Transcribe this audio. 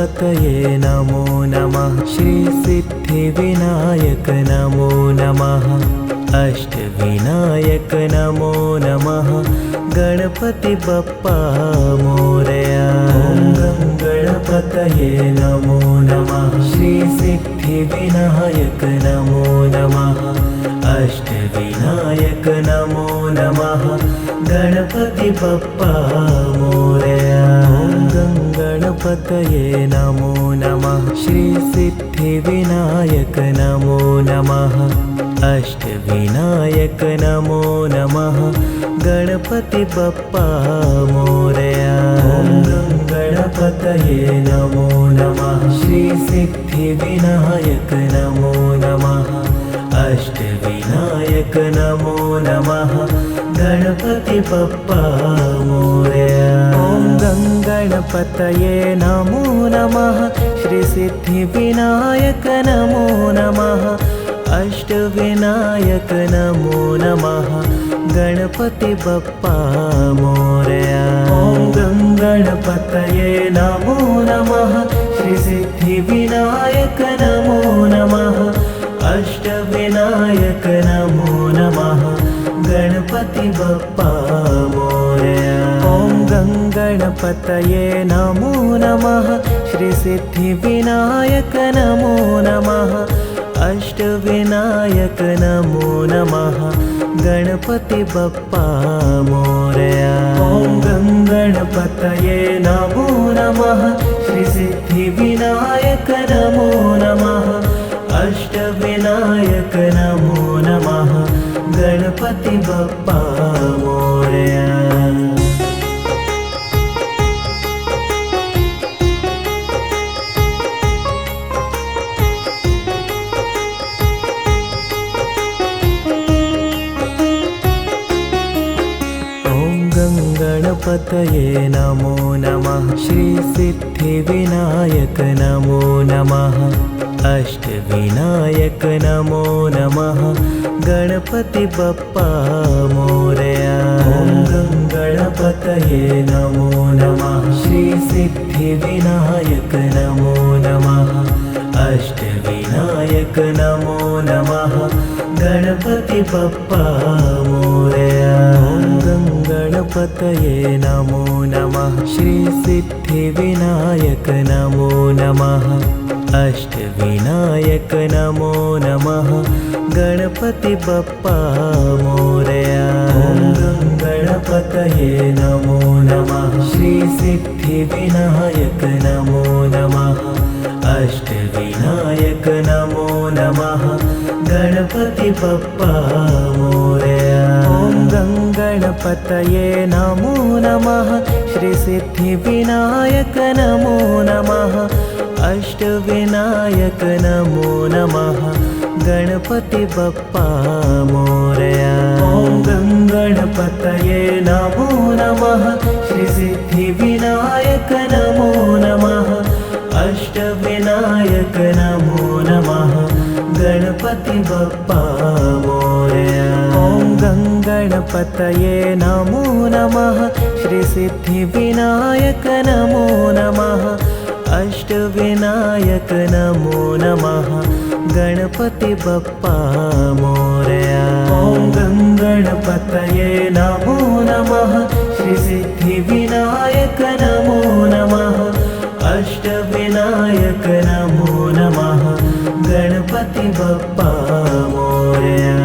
गणपतये नमो नमः। श्रीसिद्धिविनायक नमो नमः। अष्टविनायक नमो नमः। गणपति बप्पा मोरया। ॐ गणपतये नमो नमः। श्रीसिद्धिविनायक नमो नमः। अष्टविनायक नमो नमः। गणपति बप्पा मोरया। ॐ गणपतये नमो नमः। श्रीसिद्धिविनायक नमो नमः। अष्टविनायक नमो नमः। गणपति बप्पा मोरया। ॐ गणपतये नमो नमः। श्रीसिद्धिविनायक नमो नमः। अष्टविनायक नमो नमः। गणपति बप्पा मोरया। ॐ गणपतये नमो नमः। श्रीसिद्धिविनायक नमो नमः। अष्टविनायक नमो नमः। गणपति बप्पा मोरया। ॐ गणपतये नमो नमः। श्रीसिद्धिविनायक नमो नमः। अष्टविनायक नमो नमः। गणपति बप्पा मोरया। ॐ गणपतये नमो नमः। श्रीसिद्धिविनायक नमो नमः। अष्टविनायक नमो नमः। गणपति बप्पा मोरया। ॐ गणपतये नमो नमः। श्रीसिद्धिविनायक नमो नमः। अष्टविनायक नमो नमः। गणपति बप्पा मोरया। गणपतये नमो नमः। श्रीसिद्धिविनायक नमो नमः। अष्टविनायक नमो नमः। गणपति बप्पा मोरया। ॐ गणपतये नमो नमः। श्रीसिद्धिविनायक नमो नमः। अष्टविनायक नमो नमः। गणपति बप्पा मोरया। ॐ गणपतये नमो नमः। श्रीसिद्धिविनायक नमो नमः। अष्टविनायक नमो नमः। गणपति बप्पा मोरया। ॐ गणपतये नमो नमः। श्रीसिद्धिविनायक नमो नमः। अष्टविनायक नमो नमः। गणपति बप्पा मोरया। ॐ गणपतये नमो नमः। श्रीसिद्धिविनायक नमो नमः। अष्टविनायक नमो नमः। गणपति बप्पा मोरया। ॐ गणपतये नमो नमः। श्रीसिद्धिविनायक नमो नमः। अष्टविनायक नमो नमः। गणपति बप्पा मोरया। ॐ गणपतये नमो नमः। श्रीसिद्धिविनायक नमो नमः। अष्टविनायक नमो नमः। गणपति बप्पा मोरया। ॐ गणपतये नमो नमः। श्रीसिद्धिविनायक नमो नमः। अष्टविनायक नमो नमः। गणपति बप्पा मोरया।